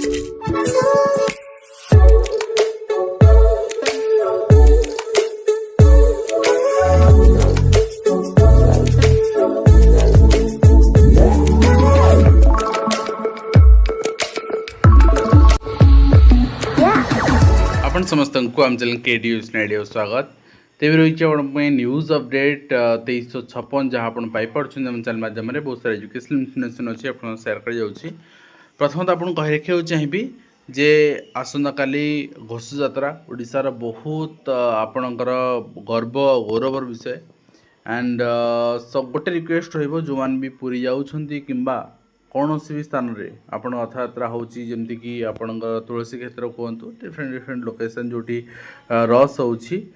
आपण समस्त को आम चैनल के डी स्वागत तेज रही न्यूज अपडेट 2356 जहाँ आप पाइपे आम चैनल माध्यम बहुत सारा एजुकेशनल इनफर्मेशन अच्छी आप सेयार कर जाऊँगी। प्रथम आपको कही रखा चाहिए जे आसंता काली घोष जात्रा ओडिशार बहुत आपणकर गर्व गौरवर विषय एंड सब गोटे रिक्वेस्ट रही जो मैंने भी पुरी जाऊँगी किंबा कौन भी स्थान रे आपण रथयात्रा होची जेमती कि आपण तुलसी क्षेत्र कहतु डिफरेंट डिफरेंट लोकेशन जोटी रस होची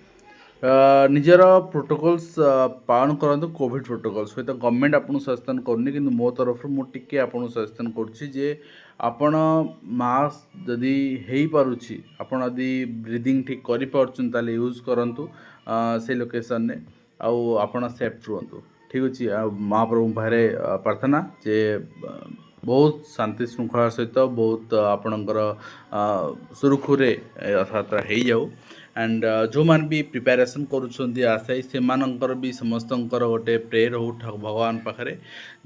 निजर प्रोटोकॉल्स पालन करंतु कोविड प्रोटोकॉल्स सहित गवर्नमेंट आपन सचेतन करनी कि मो तरफ मु टिके आपन सचेतन करुच्ची जे आपण मास्क जदि हेई पारुची आपण यदि ब्रीदिंग ठीक करि पारछन ताले यूज करंतु से लोकेशन ने आउ आपण सेफ रुहंतु। ठीक अच्छे महाप्रभु पाखे प्रार्थना जे बहुत शांति श्रृंखला सहित बहुत आपणकर सुरुखुरे रथयात्रा हो जाऊ एंड जो मान भी प्रिपेरेसन करुँच आशायी से मानकर भी समस्तंकर गोटे प्रेयर हो भगवान पाखे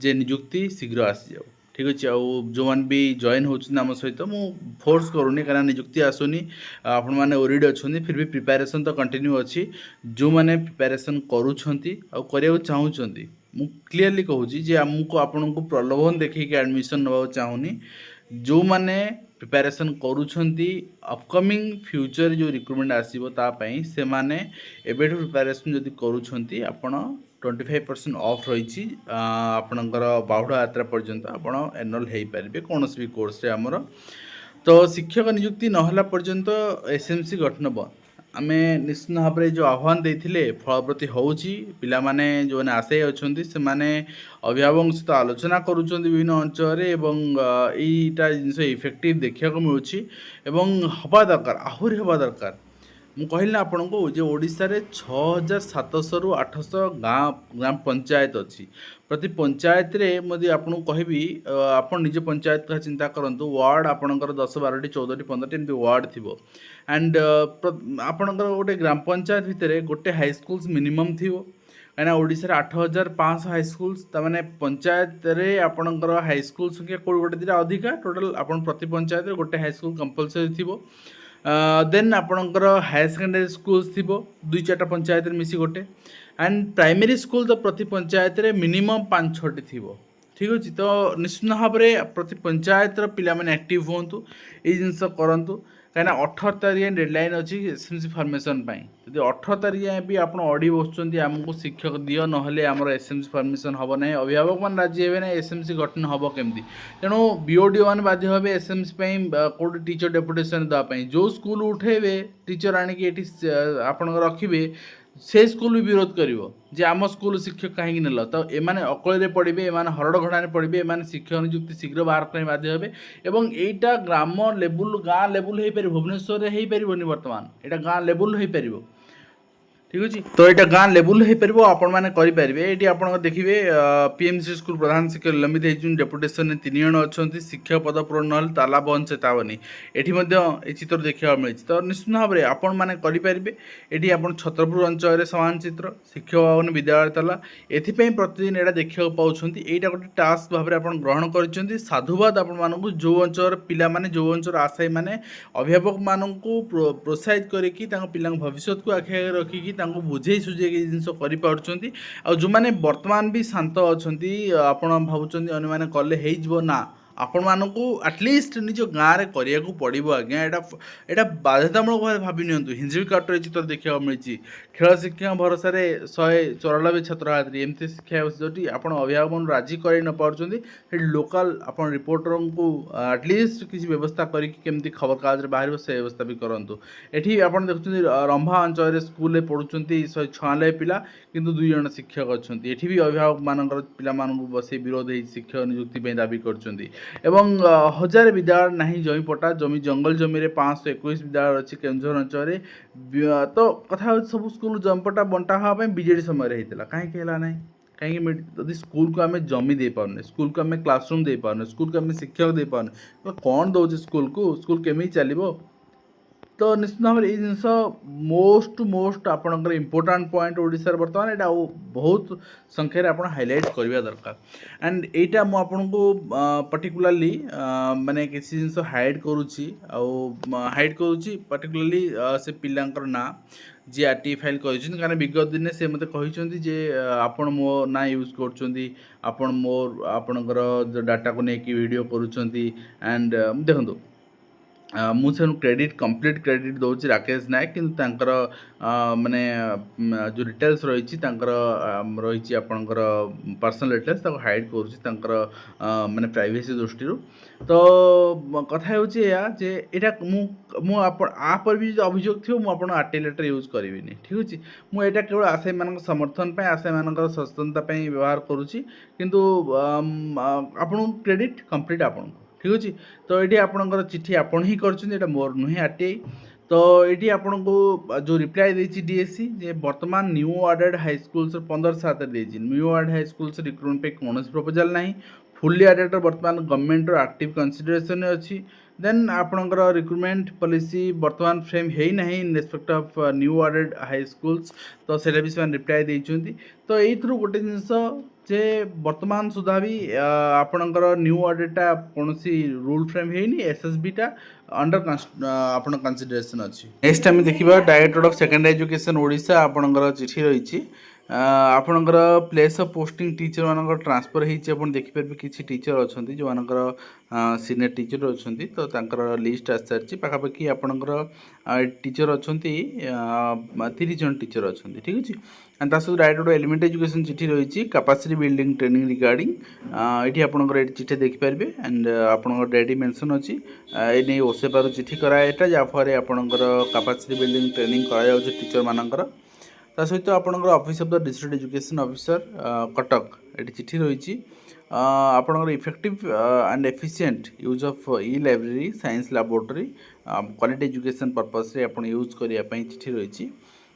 जे निजुक्ति शीघ्र आसी जाऊ। ठीक अच्छे जो मैंने भी जॉइन होम सहित मु फोर्स करूनी कारण निजुक्ति आसुनी आपण मैंने ओरिड अच्छा फिर भी प्रिपेरेसन तो कंटिन्यू अच्छी जो मैंने प्रिपेरेसन करा चाहूँगी मु क्लीयरली कहूँ जे आमको आपण को प्रलोभन देखिए एडमिशन नवा चाहूनी जो मैंने प्रिपेरेसन करुँच अपकमिंग फ्यूचर जो रिक्रुटमेंट आसो तापाई से माने एबेठू प्रिपेरेसन जदि करुँच आपण 25% ऑफ रही आपणकर बाहुड़ा यात्रा पर्यंत आपण एनरोल हो पारे कौन भी कोर्स रे आमर तो शिक्षक नियुक्ति नहला पर्यंत एसएमसी गठन बंद आमे निश्चित भाव में जो आह्वान देते फलप्रति होची पिला माने जो मैंने आशायी अच्छा से माने अभिभावक सहित आलोचना करुँच विभिन्न अंचल यहीटा जिनस इफेक्टिव देखा मिलूँ हवा दरकार आहरी हवा दरकार मु कहली आपण को जे ओडिशा रे 6700 रु 800 ग्राम पंचायत अच्छी प्रति पंचायत रे मध्य आपन कहबी आपण निज पंचायत का चिंता करंतु वार्ड आपणकर 10 12 14 15 एमती वार्ड थिबो एंड आपणकर गोटे ग्राम पंचायत भितर गोटे हाई स्कूल्स मिनिमम थिबो कहीं ओडिशा 8500 हाई स्कूल्स तमाने पंचायत रे आपणकर हाई स्कूल संख्या कोई गोटे दिटा अधिका टोटल आपण प्रति पंचायत रे गोटे हाई स्कूल कंपलसरी थिबो देन आपणकर हायर सेकेंडरी स्कूल्स थी 2-4 पंचायत मिसी गोटे एंड प्राइमरी स्कूल तो प्रति पंचायत रे मिनिमम 5-6 थी। ठीक अच्छे तो निश्चित भाव में प्रति पंचायत पिला माने एक्टिव हूँ ये जिनस करूँ कहीं 18 तारीख डेडलाइन अच्छी एसएमसी फॉर्मेशन जब 18 तारीख भी आप अड़ी बसुँच आमको शिक्षक दियो ना आमर एसएमसी फॉर्मेशन हम ना अभिभावक मैंने राजी हे ना एसएमसी गठन हम केमती तेणु बीओडी मैंने बाध्य भाव एसएमसी कौट टीचर डेपुटेशन देवाई जो स्कूल उठेबे टीचर आणिकी आप रखिए से स्कूल भी विरोध करिवो जे आम स्कूल शिक्षक कहीं नेल तो एमाने अकल पड़े एमाने हरड़ घड़ा पड़े एमाने शिक्षक नियुक्ति शीघ्र बाहर करने बाध्य हेबे एवं एटा ग्राम लेवल गाँ लेवल हो पार भुवनेश्वर हो पारनि बर्तमान एटा गाँ लेवल हो पार। ठीक अच्छे तो यहाँ गाँ लेवल हो पार आपण मैंने करेंगे ये आप देखिए पीएमसी स्कूल प्रधान शिक्षक निलंबित होती डेपुटेशन में 3 जन अच्छा शिक्षक पद पूरण ना ताला बंद चेतावनी ये चित्र देखा मिली तो निश्चित भाव में आपण मैंने करेंगे ये आप छतरपुर अंचल सामान चित्र शिक्षक भवन विद्यालय ताला एपाई प्रतिदिन यहाँ देखा पाँच यहाँ गोटे टास्क भाव में आप ग्रहण कर साधुवाद आपण जो अंचल पिला माने जो अंचल आशायी मैंने अभिभावक मानू प्रोत्साहित करके पिला भविष्य को आखि आगे रखिकी बुझे सुझे जिनस कर जो मैंने बर्तमान भी शांत अच्छा आपण भावुं अन्य मैंने कले हो ना आपण मानक आटलिस्ट निज गाँव में करने पड़ो आज्ञा यहाँ बाध्यतामूलक भाव भावी नि हिंजिल काटर चित्र देखा मिली खेल शिक्षा भरोसा 194 छात्र छात्री एमती शिक्षा जो आप अभिभावक राजी कर न पार्टी लोकाल आप रिपोर्टर को आटलिस्ट किसी व्यवस्था करके खबर कागज बाहर से व्यवस्था भी करूँ। ये आप देखुं रंभा अंचल स्कूल पढ़ुं 196 पिला किंतु 2 जन शिक्षक अच्छा ये भी अभिभावक मान पिला बस विरोध शिक्षक नियुक्ति दाबी कर एवं 1000 विद्यालय नहीं जमीपटा जमी जंगल जमी 521 विद्यालय अच्छी केन्दुझर अंचल तो कथा सब स्कूल जमीपटा बंटा हाँ बीजेडी समय होता कहीं ना कहीं यदि स्कूल को आम जमी दे पारे, स्कूल को आम क्लासरूम दे पारे, स्कूल को आम शिक्षक दे पारे, तो कौन दौर स्कूल को, स्कूल केमी चलो। तो निश्चित भाव में ये जिनस मोस्ट आपणकर इम्पोर्टाट पॉइंट ओडिशार बर्तमान यहाँ बहुत संख्यार आप हाईलाइट करवा दरकार। एंड यहाँ मुझे पर्टिकुलाली माने किसी जिनस हाइड करुँची हाइड करुँची पर्टिकुलाली से पिलांकर ना जी आरटी फाइल कर विगत दिन से मत कहते आपण मो ना यूज कर मोर आपणकर डाटा को लेकिन वीडियो करुँच। एंड देखो मुझे क्रेडिट कंप्लीट क्रेडिट दूसरी राकेश नायक किंतु माने जो डिटेल्स रही रही आपणकर पर्सनल डिटेल्स हाइड कर माने प्राइवेसी दृष्टि। तो कथा होपर भी जो अभियोग थी मुझे आरटी लेटर यूज करी ठीक अच्छे। मुझे केवल आशायी मान समर्थन आशायी मान सचेतनता व्यवहार करुँची किंतु आपन क्रेडिट कंप्लीट आपन ठीक अच्छे। तो ये आपणकर चिठी आपण ही कर मोर नुहे आरटीआई। तो ये आपन को जो रिप्लाई देती डीएससी जे वर्तमान न्यू आडेड हाईस्कूल 15/7 देती न्यू आडेड हाईस्कूल रिक्रुटमेंट पे कौन प्रपोजाल ना फुल्ली आडेड वर्तमान गवर्नमेंट एक्टिव कंसिडरेशन अच्छी। देन आपणकर रिक्रुटमेंट पॉलिसी वर्तमान फ्रेम है ना in respect of new added हाईस्कूल्स। तो से रिप्लाई देती। तो ये गोटे जिनस जे वर्तमान सुधा भी आपणकर न्यू ऑडिटा कौन सी रूल फ्रेम है एसएसबी अंडर आपण कंसिडरेशन अच्छी। नेक्स्ट आम देखा director of secondary education Odisha आपणकर चिठी रही आपणकर प्लेस ऑफ पोस्टिंग टीचर मान ट्रांसफर होती देखिपारे किसी टीचर अच्छा जो मानकर सीनियर टीचर अच्छा। तो तांकर लिस्ट आसी सारी पाखापाखि आपणकर टीचर अच्छा 30 जन टीचर अच्छा ठीक अच्छे। एंड सहित डायरेक्टर एलिमेंट एजुकेशन चिठी रही कैपेसिटी बिल्डिंग ट्रेनिंग रिगार्डिंग ये आपंकर चिठी देखिपारे। एंड आपंकर डेट मेंशन अच्छी ये ओसेपार चिठी कराएटा जहाँफल आपंकर कैपेसिटी बिल्डिंग ट्रेनिंग करा टीचर मानकर। सहित आपंकर office of the district education officer Cuttack ये चिठी रही आपंकर effective and efficient use of E library science laboratory quality education purpose रे आप यूज करने चिठी रही।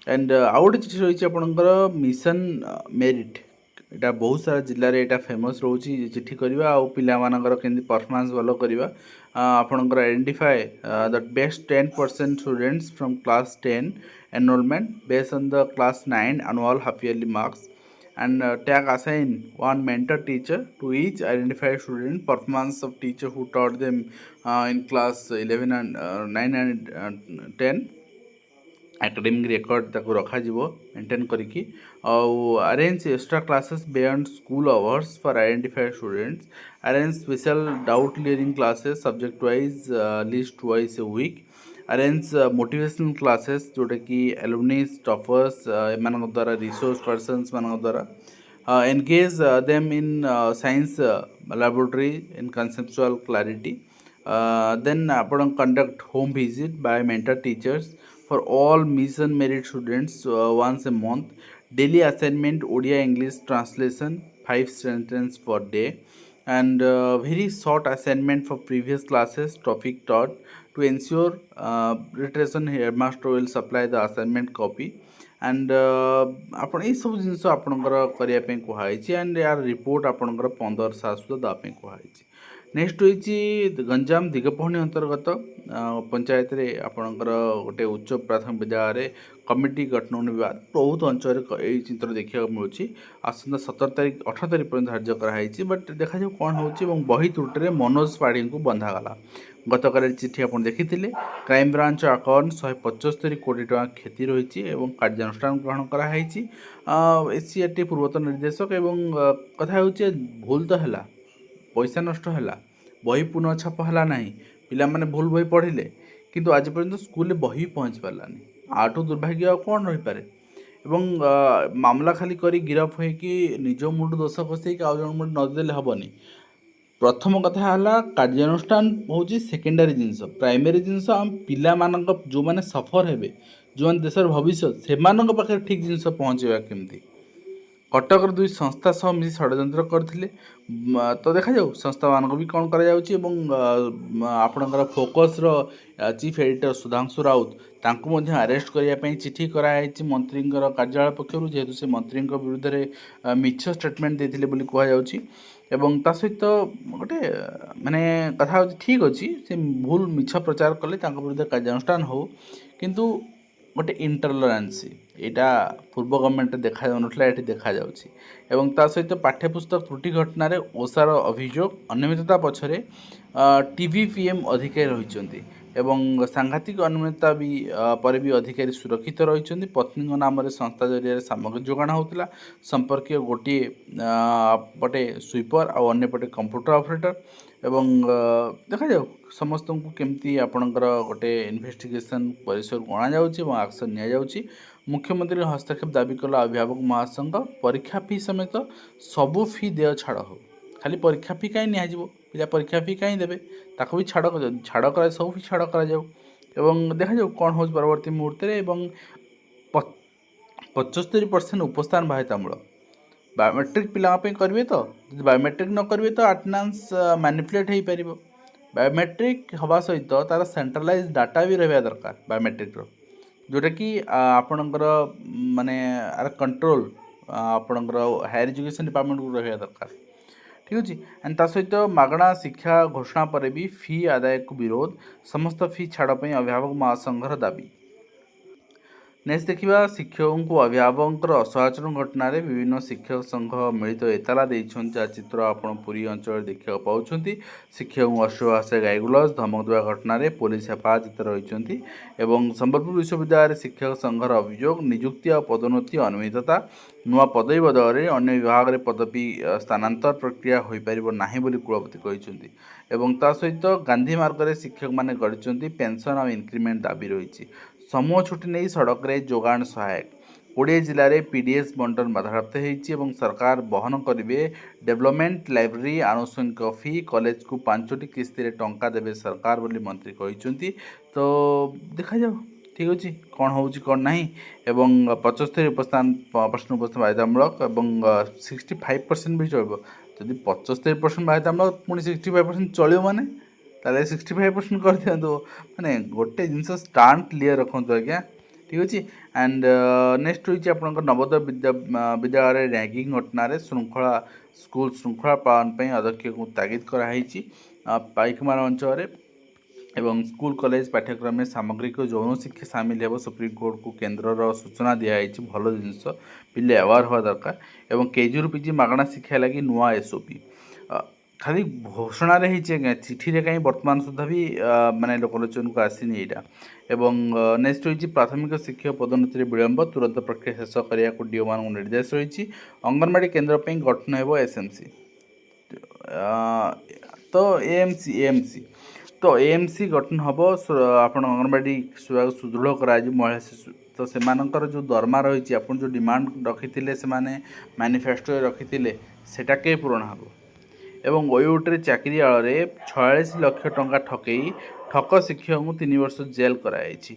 एंड आउ गोटे चिठी रही आपंकर मिशन मेरिट यहाँ बहुत सारा जिले में यहाँ फेमस रोची चिठी करवा पिला मानकर केमती परफॉर्मेंस भल करवा आपंकर identify the best 10% students from class 10 enrolment based on the class 9 annual half yearly marks and tag assign one mentor teacher to each identified student performance of teacher who taught them in class 11 and 9 and 10 academic record ताको रखा जीवो maintain करिकी arrange extra classes beyond school hours for identified students arrange special doubt clearing classes subject wise list wise a week arrange motivational classes जोटा कि एलुमनीज toppers एमान द्वारा resource persons मान द्वारा engage them in science laboratory in conceptual clarity. Then आपण conduct home visit by mentor teachers for all mission merit students once a month, daily assignment Odia English translation 5 sentences per day, and very short assignment for previous classes topic taught to ensure retention. Headmaster will supply the assignment copy and आपण ये सब जिनस आपणकर करने कहुई and यार report आपणकर 15 सुधा देवाई कहुई। Next होती गंजाम दिगपहणी अंतर्गत पंचायत रे आपणकर गोटे उच्च प्राथमिक विद्यालय कमिटी गठन विवाद बहुत अंचल ये चित्र देखा मिलूँ आसंता 17 तारीख 18 तारीख पर्यटन धार्य कराई। बट देखा जाए कौन हो बही त्रुटि मनोज पाढ़ी को बंधागला गतकाल चिठी आप देखी क्राइम ब्रांच अकाउंट 175 कोटी टका क्षति रही कार्यानुष्ठान ग्रहण कराई। एसीआरटी पूर्वतन निर्देशक एवं कथा हो भूल तो है पैसा नष्ट है बही पुनः छाप है ना पिला माने भूल बही पढ़िले किंतु आज पर्यंत स्कूल बही पहुँच पारानी आठू दुर्भाग्य कौन रही पारे। मामला खाली करी गिरफ हो निज मुंड दोष खसई आउ जन मुंड नदेले हेनी। प्रथम कथा है कार्यानुष्ठान हूँ सेकेंडरी जिनस प्राइमरी जिनस आम पिला मानक जो मैंने सफर हे जो मैंने देशर भविष्य से ठीक जिनस पहुँचवा केमती କଟକର ଦୁଇ ସଂସ୍ଥା ସହ ମିଶି ଷଡ଼ଯନ୍ତ୍ର କରିଥିଲେ। ତ ଦେଖାଯାଉ ସଂସ୍ଥାମାନଙ୍କୁ ବି କ'ଣ କରାଯାଉଛି ଏବଂ ଆପଣଙ୍କର ଫୋକସ୍ର ଚିଫ୍ ଏଡ଼ିଟର ସୁଧାଂଶୁ ରାଉତ ତାଙ୍କୁ ମଧ୍ୟ ଆରେଷ୍ଟ କରିବା ପାଇଁ ଚିଠି କରାଯାଇଛି ମନ୍ତ୍ରୀଙ୍କର କାର୍ଯ୍ୟାଳୟ ପକ୍ଷରୁ, ଯେହେତୁ ସେ ମନ୍ତ୍ରୀଙ୍କ ବିରୁଦ୍ଧରେ ମିଛ ଷ୍ଟେଟମେଣ୍ଟ ଦେଇଥିଲେ ବୋଲି କୁହାଯାଉଛି। ଏବଂ ତା ସହିତ ଗୋଟେ ମାନେ କଥା ହେଉଛି ଠିକ୍ ଅଛି, ସେ ଭୁଲ ମିଛ ପ୍ରଚାର କଲେ ତାଙ୍କ ବିରୁଦ୍ଧରେ କାର୍ଯ୍ୟାନୁଷ୍ଠାନ ହେଉ, କିନ୍ତୁ ଗୋଟେ ଇଣ୍ଟରଲରାନ୍ସି ଏଇଟା ପୂର୍ବ ଗଭର୍ଣ୍ଣମେଣ୍ଟରେ ଦେଖାଯାଉନଥିଲା, ଏଠି ଦେଖାଯାଉଛି। ଏବଂ ତା ସହିତ ପାଠ୍ୟପୁସ୍ତକ ତ୍ରୁଟି ଘଟଣାରେ ଓସାର ଅଭିଯୋଗ, ଅନିୟମିତତା ପଛରେ TVPM ଅଧିକାରୀ ରହିଛନ୍ତି ଏବଂ ସାଂଘାତିକ ଅନିୟମିତତା ପରେ ବି ଅଧିକାରୀ ସୁରକ୍ଷିତ ରହିଛନ୍ତି। ପତ୍ନୀଙ୍କ ନାମରେ ସଂସ୍ଥା ଜରିଆରେ ସାମଗ୍ରୀ ଯୋଗାଣ ହେଉଥିଲା। ସମ୍ପର୍କୀୟ ଗୋଟିଏ ପଟେ ସୁଇପର ଆଉ ଅନ୍ୟପଟେ କମ୍ପ୍ୟୁଟର ଅପରେଟର। ଏବଂ ଦେଖାଯାଉ ସମସ୍ତଙ୍କୁ କେମିତି ଆପଣଙ୍କର ଗୋଟେ ଇନଭେଷ୍ଟିଗେସନ୍ ପରିସରକୁ ଅଣାଯାଉଛି ଏବଂ ଆକ୍ସନ୍ ନିଆଯାଉଛି। ମୁଖ୍ୟମନ୍ତ୍ରୀ ହସ୍ତକ୍ଷେପ ଦାବି କଲା ଅଭିଭାବକ ମହାସଂଘ। ପରୀକ୍ଷା ଫି ସମେତ ସବୁ ଫି ଦେୟ ଛାଡ଼ ହେଉ। ଖାଲି ପରୀକ୍ଷା ଫି କାହିଁ ନିଆଯିବ, ପିଲା ପରୀକ୍ଷା ଫି କାହିଁ ଦେବେ, ତାକୁ ବି ଛାଡ଼ କରାଯାଉ, ସବୁ ଫି ଛାଡ଼ କରାଯାଉ। ଏବଂ ଦେଖାଯାଉ କ'ଣ ହେଉଛି ପରବର୍ତ୍ତୀ ମୁହୂର୍ତ୍ତରେ। ଏବଂ 75% ଉପସ୍ଥାନ ବାଧ୍ୟତାମୂଳକ ବାୟୋମେଟ୍ରିକ୍ ପିଲାଙ୍କ ପାଇଁ କରିବେ ତ, ଯଦି ବାୟୋମେଟ୍ରିକ୍ ନ କରିବେ ତ ଆଟେଣ୍ଡାନ୍ସ ମ୍ୟାନିପୁଲେଟ୍ ହୋଇପାରିବ। ବାୟୋମେଟ୍ରିକ୍ ହେବା ସହିତ ତା'ର ସେଣ୍ଟ୍ରାଲାଇଜ୍ ଡାଟା ବି ରହିବା ଦରକାର ବାୟୋମେଟ୍ରିକ୍ର, ଯେଉଁଟାକି ଆପଣଙ୍କର ମାନେ ଆର କଣ୍ଟ୍ରୋଲ୍ ଆପଣଙ୍କର ହାୟର ଏଜୁକେସନ୍ ଡିପାର୍ଟମେଣ୍ଟକୁ ରହିବା ଦରକାର। ଠିକ୍ ଅଛି। ଆଣ୍ଡ ତା ସହିତ ମାଗଣା ଶିକ୍ଷା ଘୋଷଣା ପରେ ବି ଫି ଆଦାୟକୁ ବିରୋଧ, ସମସ୍ତ ଫି ଛାଡ଼ ପାଇଁ ଅଭିଭାବକ ମହାସଂଘର ଦାବି। ନେକ୍ସଟ ଦେଖିବା ଶିକ୍ଷକଙ୍କୁ ଅଭିଭାବକଙ୍କର ଅସଦାଚରଣ ଘଟଣାରେ ବିଭିନ୍ନ ଶିକ୍ଷକ ସଂଘ ମିଳିତ ଏତାଲା ଦେଇଛନ୍ତି, ଯାହା ଚିତ୍ର ଆପଣ ପୁରୀ ଅଞ୍ଚଳରେ ଦେଖିବାକୁ ପାଉଛନ୍ତି। ଶିକ୍ଷକଙ୍କୁ ଅଶ୍ଳୀଳ ଭାଷାରେ ଗାଳିଗୁଲଜ, ଧମକ ଦେବା ଘଟଣାରେ ପୋଲିସ ହେଫାଜତରେ ରହିଛନ୍ତି। ଏବଂ ସମ୍ବଲପୁର ବିଶ୍ୱବିଦ୍ୟାଳୟରେ ଶିକ୍ଷକ ସଂଘର ଅଭିଯୋଗ, ନିଯୁକ୍ତି ଆଉ ପଦୋନ୍ନତି ଅନିୟମିତତା, ନୂଆ ପଦବୀ ବଦଳରେ ଅନ୍ୟ ବିଭାଗରେ ପଦବୀ ସ୍ଥାନାନ୍ତର ପ୍ରକ୍ରିୟା ହୋଇପାରିବ ନାହିଁ ବୋଲି କୁଳପତି କହିଛନ୍ତି। ଏବଂ ତା ସହିତ ଗାନ୍ଧୀ ମାର୍ଗରେ ଶିକ୍ଷକମାନେ କରିଛନ୍ତି ପେନ୍ସନ୍ ଆଉ ଇନକ୍ରିମେଣ୍ଟ ଦାବି ରହିଛି। ସମୂହ ଛୁଟି ନେଇ ସଡ଼କରେ ଯୋଗାଣ ସହାୟକ, 20 ଜିଲ୍ଲାରେ PDS ବଣ୍ଟନ ବାଧାପ୍ରାପ୍ତ ହୋଇଛି ଏବଂ ସରକାର ବହନ କରିବେ ଡେଭଲପମେଣ୍ଟ ଲାଇବ୍ରେରୀ ଆନୁଷଙ୍ଗିକ ଫି, କଲେଜକୁ 5ଟି କିସ୍ତିରେ ଟଙ୍କା ଦେବେ ସରକାର ବୋଲି ମନ୍ତ୍ରୀ କହିଛନ୍ତି। ତ ଦେଖାଯାଉ ଠିକ୍ ଅଛି କ'ଣ ହେଉଛି କ'ଣ ନାହିଁ। ଏବଂ 75% ଉପସ୍ଥାନ ବାଧ୍ୟତାମୂଳକ ଏବଂ 65% ବି ଚଳିବ। ଯଦି 75% ବାଧ୍ୟତାମୂଳକ ପୁଣି 65% ଚଳିବ, ମାନେ ତାହେଲେ 65% କରିଦିଅନ୍ତୁ। ମାନେ ଗୋଟେ ଜିନିଷ ଷ୍ଟାଣ୍ଡ କ୍ଲିୟର ରଖନ୍ତୁ ଆଜ୍ଞା। ଠିକ୍ ଅଛି। ଆଣ୍ଡ ନେକ୍ସଟ ହେଉଛି ଆପଣଙ୍କର ନବୋଦୟ ବିଦ୍ୟାଳୟରେ ର୍ୟାଗିଂ ଘଟଣାରେ ସ୍କୁଲ ଶୃଙ୍ଖଳା ପାଳନ ପାଇଁ ଅଧ୍ୟକ୍ଷଙ୍କୁ ତାଗିଦ କରାଯାଇଛି ପାଇକମାର ଅଞ୍ଚଳରେ। ଏବଂ ସ୍କୁଲ କଲେଜ ପାଠ୍ୟକ୍ରମରେ ସାମଗ୍ରିକ ଯୌନ ଶିକ୍ଷା ସାମିଲ ହେବ, ସୁପ୍ରିମକୋର୍ଟକୁ କେନ୍ଦ୍ରର ସୂଚନା ଦିଆଯାଇଛି। ଭଲ ଜିନିଷ, ପିଲେ ଆୱାର ହେବା ଦରକାର। ଏବଂ KGରୁ PG ମାଗଣା ଶିକ୍ଷା ଲାଗି ନୂଆ SOP ଖାଲି ଘୋଷଣାରେ ହେଇଛି ଆଜ୍ଞା, ଚିଠିରେ କାହିଁ ବର୍ତ୍ତମାନ ସୁଦ୍ଧା ବି ମାନେ ଲୋକଲୋଚନକୁ ଆସିନି ଏଇଟା। ଏବଂ ନେକ୍ସଟ ହୋଇଛି ପ୍ରାଥମିକ ଶିକ୍ଷକ ପଦୋନ୍ନତିରେ ବିଳମ୍ବ, ତୁରନ୍ତ ପ୍ରକ୍ରିୟା ଶେଷ କରିବାକୁ DOମାନଙ୍କୁ ନିର୍ଦ୍ଦେଶ ରହିଛି। ଅଙ୍ଗନବାଡ଼ି କେନ୍ଦ୍ର ପାଇଁ ଗଠନ ହେବ SMC। ତ AMC ତ AMC ଗଠନ ହେବ। ଆପଣ ଅଙ୍ଗନବାଡ଼ି ସେବାକୁ ସୁଦୃଢ଼ କରାଯିବ, ମହିଳା ଶିଶୁ। ତ ସେମାନଙ୍କର ଯେଉଁ ଦରମା ରହିଛି, ଆପଣ ଯେଉଁ ଡିମାଣ୍ଡ ରଖିଥିଲେ, ସେମାନେ ମ୍ୟାନିଫେଷ୍ଟୋରେ ରଖିଥିଲେ, ସେଟା କେ ପୂରଣ ହେବ। ଏବଂ ଓୟୁଟିରେ ଚାକିରି ଆଳରେ 46 ଲକ୍ଷ ଟଙ୍କା ଠକେଇ, ଠକ ଶିକ୍ଷକଙ୍କୁ 3 ବର୍ଷ ଜେଲ୍ କରାଯାଇଛି।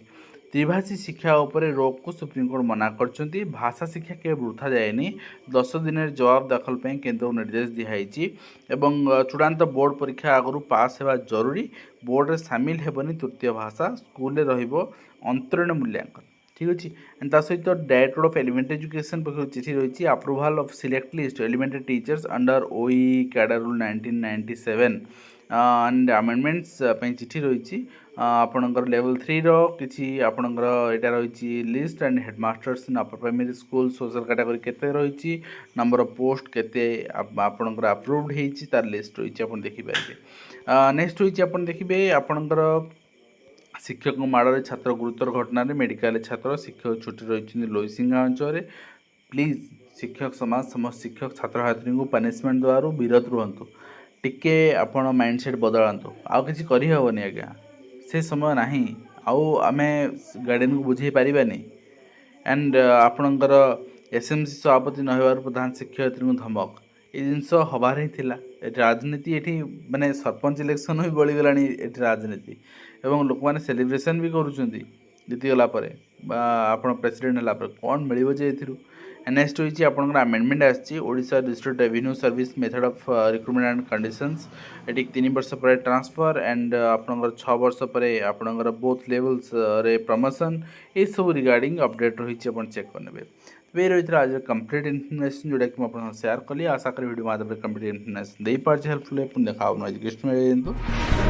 ତ୍ରିଭାଷୀ ଶିକ୍ଷା ଉପରେ ରୋକକୁ ସୁପ୍ରିମକୋର୍ଟ ମନା କରିଛନ୍ତି। ଭାଷା ଶିକ୍ଷା କେବେ ବୃଥା ଯାଏନି, 10 ଦିନରେ ଜବାବ ଦାଖଲ ପାଇଁ କେନ୍ଦ୍ରକୁ ନିର୍ଦ୍ଦେଶ ଦିଆଯାଇଛି। ଏବଂ ଚୂଡ଼ାନ୍ତ ବୋର୍ଡ଼ ପରୀକ୍ଷା ଆଗରୁ ପାସ୍ ହେବା ଜରୁରୀ, ବୋର୍ଡ଼ରେ ସାମିଲ ହେବନି ତୃତୀୟ ଭାଷା, ସ୍କୁଲରେ ରହିବ ଅନ୍ତରୀଣ ମୂଲ୍ୟାଙ୍କନ। ଠିକ୍ ଅଛି। ତା ସହିତ ଡାଇରେକ୍ଟୋରେଟ୍ ଅଫ୍ ଏଲିମେଣ୍ଟାରୀ ଏଜୁକେସନ୍ ପକ୍ଷରୁ ଚିଠି ରହିଛି, approval of select list elementary teachers under OE cadre rule 1997 and amendments ପାଇଁ ଚିଠି ରହିଛି। ଆପଣଙ୍କର ଲେଭେଲ୍ 3ର କିଛି ଆପଣଙ୍କର ଏଇଟା ରହିଛି list and ହେଡ଼ମାଷ୍ଟର୍ସ in upper primary school social category କେତେ ରହିଛି, ନମ୍ବର ଅଫ୍ ପୋଷ୍ଟ କେତେ ଆପଣଙ୍କର ଆପ୍ରୁଭ୍ଡ ହେଇଛି, ତାର ଲିଷ୍ଟ ରହିଛି, ଆପଣ ଦେଖିପାରିବେ। ନେକ୍ସଟ ହୋଇଛି ଆପଣ ଦେଖିବେ ଆପଣଙ୍କର ଶିକ୍ଷକଙ୍କ ମାଡ଼ରେ ଛାତ୍ର ଗୁରୁତର ଘଟଣାରେ ମେଡ଼ିକାଲରେ ଛାତ୍ର, ଶିକ୍ଷକ ଛୁଟି ରହିଛନ୍ତି ଲୋଇସିଙ୍ଗା ଅଞ୍ଚଳରେ। ପ୍ଲିଜ୍ ଶିକ୍ଷକ ସମାଜ ସମସ୍ତ ଶିକ୍ଷକ ଛାତ୍ରଛାତ୍ରୀଙ୍କୁ ପାନିସମେଣ୍ଟ ଦେବାରୁ ବିରତ ରୁହନ୍ତୁ। ଟିକେ ଆପଣ ମାଇଣ୍ଡସେଟ୍ ବଦଳାନ୍ତୁ। ଆଉ କିଛି କରିହେବନି ଆଜ୍ଞା, ସେ ସମୟ ନାହିଁ। ଆଉ ଆମେ ଗାର୍ଡ଼ିଆନକୁ ବୁଝେଇ ପାରିବାନି। ଆଣ୍ଡ ଆପଣଙ୍କର SMC ସଭାପତି ନ ହେବାରୁ ପ୍ରଧାନ ଶିକ୍ଷୟିତ୍ରୀଙ୍କୁ ଧମକ, ଏ ଜିନିଷ ହେବାର ହିଁ ଥିଲା। ଏଠି ରାଜନୀତି, ଏଠି ମାନେ ସରପଞ୍ଚ ଇଲେକ୍ସନ୍ ବି ବଳିଗଲାଣି ଏଠି ରାଜନୀତି। ଏବଂ ଲୋକମାନେ ସେଲିବ୍ରେସନ୍ ବି କରୁଛନ୍ତି ଜିତିଗଲା ପରେ ବା ଆପଣ ପ୍ରେସିଡେଣ୍ଟ ହେଲା ପରେ। କ'ଣ ମିଳିବ ଯେ ଏଥିରୁ? नेक्स्ट होइछि आपनकर अमेंडमेंट आछि Odisha district revenue service method of recruitment and conditions eighty 3 वर्ष पर ट्रांसफर एंड आपनकर 6 वर्ष पर आपनकर बोथ लेवल्स रे प्रमोशन ए सब रिगार्डिंग अपडेट रहिछि अपन चेक करनेबे। वे रही आज कंप्लीट इनफर्मेशन जोटा कि मुझे शेयर कली आशा करी वीडियो माध्यम कंप्लीट इनफर्मेशन दे पार्छ हेल्पफुल देखा एजुकेशन।